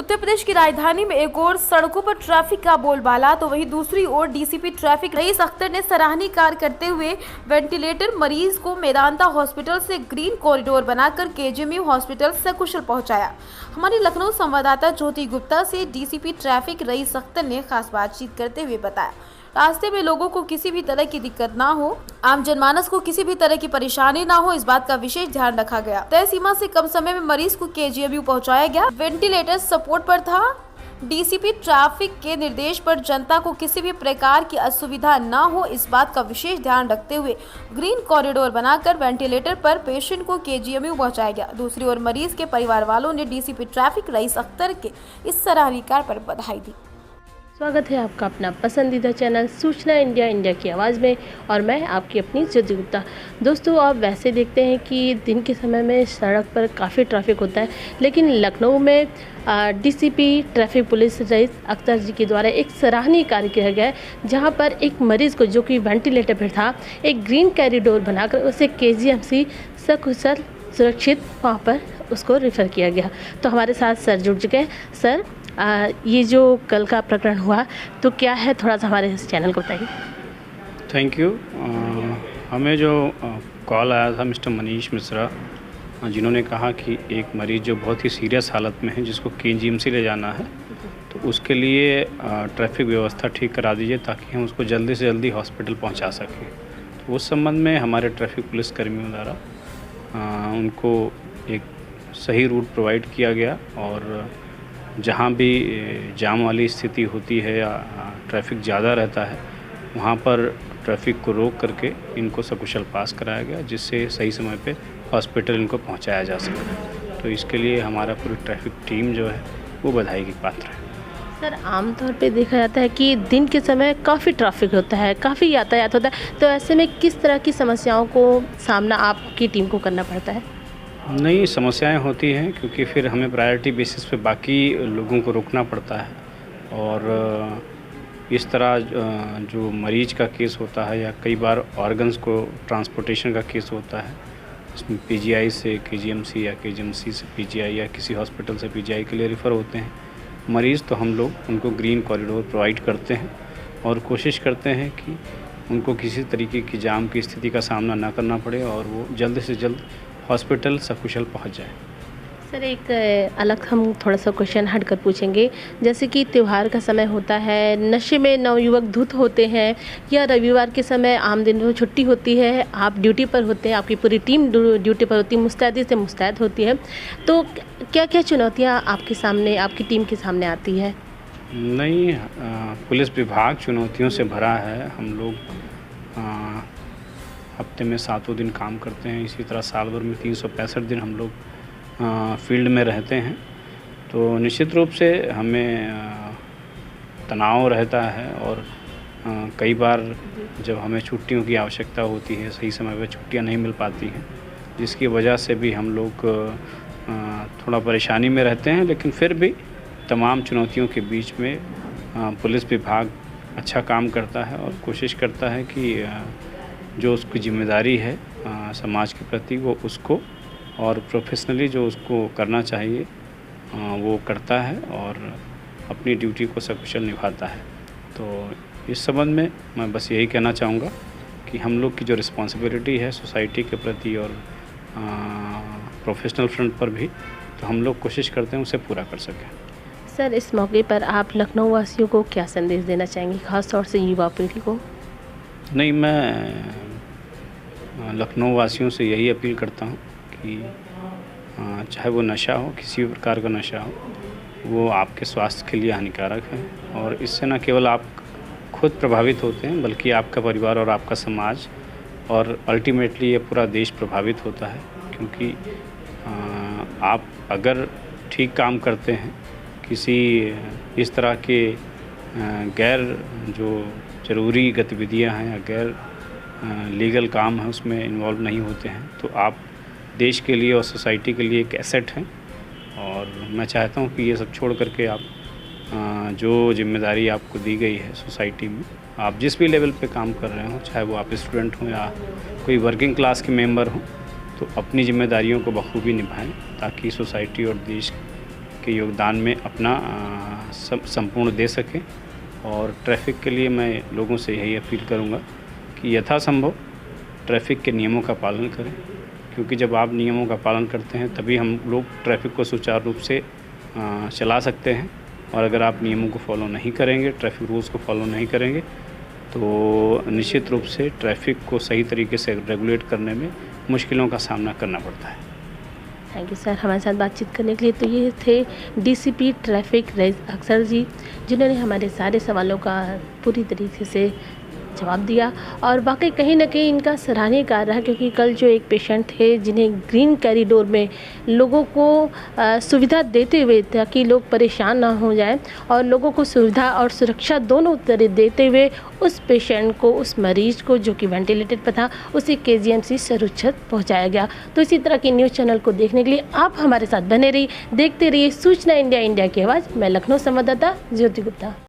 उत्तर प्रदेश की राजधानी में एक ओर सड़कों पर ट्रैफिक का बोलबाला तो वहीं दूसरी ओर डीसीपी ट्रैफिक रईस अख्तर ने सराहनीय कार्य करते हुए वेंटिलेटर मरीज को मेदांता हॉस्पिटल से ग्रीन कॉरिडोर बनाकर केजीएमयू हॉस्पिटल सकुशल पहुंचाया। हमारी लखनऊ संवाददाता ज्योति गुप्ता से डीसीपी ट्रैफिक रईस अख्तर ने खास बातचीत करते हुए बताया, रास्ते में लोगों को किसी भी तरह की दिक्कत ना हो, आम जनमानस को किसी भी तरह की परेशानी ना हो, इस बात का विशेष ध्यान रखा गया। तय सीमा से कम समय में मरीज को केजीएमयू पहुंचाया गया। वेंटिलेटर सपोर्ट पर था। डीसीपी ट्रैफिक के निर्देश पर जनता को किसी भी प्रकार की असुविधा ना हो, इस बात का विशेष ध्यान रखते हुए ग्रीन कॉरिडोर बनाकर वेंटिलेटर पर पेशेंट को केजीएमयू पहुंचाया गया। दूसरी ओर मरीज के परिवार वालों ने डीसीपी ट्रैफिक रईस अख्तर के इस सराहनीय कार्य पर बधाई दी। स्वागत है आपका अपना पसंदीदा चैनल सूचना इंडिया, इंडिया की आवाज़ में, और मैं आपकी अपनी ज्योति गुप्ता। दोस्तों, आप वैसे देखते हैं कि दिन के समय में सड़क पर काफ़ी ट्रैफिक होता है, लेकिन लखनऊ में DCP traffic police rice Akhtar जी के द्वारा एक सराहनीय कार्य किया गया है, जहां पर एक मरीज़ को जो कि वेंटिलेटर पर था, एक ग्रीन कॉरिडोर बनाकर उसे केजीएमसी सकुशल सुरक्षित वहाँ पर उसको रेफ़र किया गया। तो हमारे साथ सर जुड़ चुके हैं। सर, ये जो कल का प्रकरण हुआ तो क्या है, थोड़ा सा हमारे इस चैनल को बताइए। Thank you. हमें जो कॉल आया था मिस्टर मनीष मिश्रा, जिन्होंने कहा कि एक मरीज़ जो बहुत ही सीरियस हालत में है, जिसको केजीएमसी ले जाना है, तो उसके लिए ट्रैफिक व्यवस्था ठीक करा दीजिए ताकि हम उसको जल्दी से जल्दी हॉस्पिटल पहुंचा सकें। तो उस संबंध में हमारे ट्रैफिक पुलिस कर्मियों द्वारा उनको एक सही रूट प्रोवाइड किया गया, और जहाँ भी जाम वाली स्थिति होती है या ट्रैफिक ज़्यादा रहता है, वहाँ पर ट्रैफिक को रोक करके इनको सकुशल पास कराया गया, जिससे सही समय पे हॉस्पिटल इनको पहुँचाया जा सके। तो इसके लिए हमारा पूरी ट्रैफिक टीम जो है वो बधाई की पात्र है। सर, आमतौर पे देखा जाता है कि दिन के समय काफ़ी ट्रैफिक होता है, काफ़ी यातायात होता है, तो ऐसे में किस तरह की समस्याओं को सामना आपकी टीम को करना पड़ता है? नई समस्याएं होती हैं, क्योंकि फिर हमें प्रायोरिटी बेसिस पे बाकी लोगों को रोकना पड़ता है, और इस तरह जो मरीज का केस होता है या कई बार ऑर्गन्स को ट्रांसपोर्टेशन का केस होता है, इसमें पीजीआई से केजीएमसी या केजीएमसी से पीजीआई या किसी हॉस्पिटल से पीजीआई के लिए रेफ़र होते हैं मरीज़, तो हम लोग उनको ग्रीन कॉरिडोर प्रोवाइड करते हैं और कोशिश करते हैं कि उनको किसी तरीके की जाम की स्थिति का सामना ना करना पड़े और वो जल्द से जल्द हॉस्पिटल सकुशल पहुंच जाए। सर, एक अलग हम थोड़ा सा क्वेश्चन हटकर पूछेंगे, जैसे कि त्यौहार का समय होता है, नशे में नवयुवक धुत होते हैं, या रविवार के समय आम दिन में छुट्टी होती है, आप ड्यूटी पर होते हैं, आपकी पूरी टीम ड्यूटी पर होती है, मुस्तैदी से मुस्तैद होती है, तो क्या क्या चुनौतियाँ आपके सामने, आपकी टीम के सामने आती है? नहीं, पुलिस विभाग चुनौतियों से भरा है। हम लोग हफ्ते में 7 दिन काम करते हैं, इसी तरह साल भर में 365 दिन हम लोग फील्ड में रहते हैं, तो निश्चित रूप से हमें तनाव रहता है, और कई बार जब हमें छुट्टियों की आवश्यकता होती है, सही समय पर छुट्टियां नहीं मिल पाती हैं, जिसकी वजह से भी हम लोग थोड़ा परेशानी में रहते हैं, लेकिन फिर भी तमाम चुनौतियों के बीच में पुलिस विभाग अच्छा काम करता है और कोशिश करता है कि जो उसकी जिम्मेदारी है समाज के प्रति, वो उसको और प्रोफेशनली जो उसको करना चाहिए वो करता है और अपनी ड्यूटी को सकुशल निभाता है। तो इस संबंध में मैं बस यही कहना चाहूँगा कि हम लोग की जो रिस्पॉन्सिबिलिटी है सोसाइटी के प्रति और प्रोफेशनल फ्रंट पर भी, तो हम लोग कोशिश करते हैं उसे पूरा कर सकें। सर, इस मौके पर आप लखनऊ वासियों को क्या संदेश देना चाहेंगे, खास तौर से युवा पीढ़ी को? नहीं, मैं लखनऊ वासियों से यही अपील करता हूँ कि चाहे वो नशा हो, किसी भी प्रकार का नशा हो, वो आपके स्वास्थ्य के लिए हानिकारक है, और इससे न केवल आप खुद प्रभावित होते हैं बल्कि आपका परिवार और आपका समाज और अल्टीमेटली ये पूरा देश प्रभावित होता है। क्योंकि आप अगर ठीक काम करते हैं, किसी इस तरह के गैर जो ज़रूरी गतिविधियां हैं या गैर लीगल काम है उसमें इन्वॉल्व नहीं होते हैं, तो आप देश के लिए और सोसाइटी के लिए एक एसेट हैं। और मैं चाहता हूं कि ये सब छोड़ करके आप जो जिम्मेदारी आपको दी गई है सोसाइटी में, आप जिस भी लेवल पे काम कर रहे हो, चाहे वो आप स्टूडेंट हों या कोई वर्किंग क्लास के मेंबर हों, तो अपनी जिम्मेदारियों को बखूबी निभाएं ताकि सोसाइटी और देश के योगदान में अपना संपूर्ण दे सकें। और ट्रैफ़िक के लिए मैं लोगों से यही अपील करूँगा कि यथासंभव ट्रैफ़िक के नियमों का पालन करें, क्योंकि जब आप नियमों का पालन करते हैं तभी हम लोग ट्रैफ़िक को सुचारू रूप से चला सकते हैं। और अगर आप नियमों को फॉलो नहीं करेंगे, ट्रैफ़िक रूल्स को फॉलो नहीं करेंगे, तो निश्चित रूप से ट्रैफ़िक को सही तरीके से रेगुलेट करने में मुश्किलों का सामना करना पड़ता है। थैंक यू सर, हमारे साथ बातचीत करने के लिए। तो ये थे डीसीपी ट्रैफिक रईस अख्तर जी, जिन्होंने हमारे सारे सवालों का पूरी तरीके से जवाब दिया। और वाकई कहीं ना कहीं इनका सराहनीय कार्य रहा, क्योंकि कल जो एक पेशेंट थे जिन्हें ग्रीन कॉरिडोर में लोगों को सुविधा देते हुए, ताकि लोग परेशान ना हो जाएं, और लोगों को सुविधा और सुरक्षा दोनों तरह देते हुए उस पेशेंट को, उस मरीज को जो कि वेंटिलेटर पर था, उसे KGMC सरुच्छत पहुंचाया गया। तो इसी तरह के न्यूज़ चैनल को देखने के लिए आप हमारे साथ बने रहिए, देखते रहिए सूचना इंडिया, इंडिया की आवाज़। मैं लखनऊ संवाददाता ज्योति गुप्ता।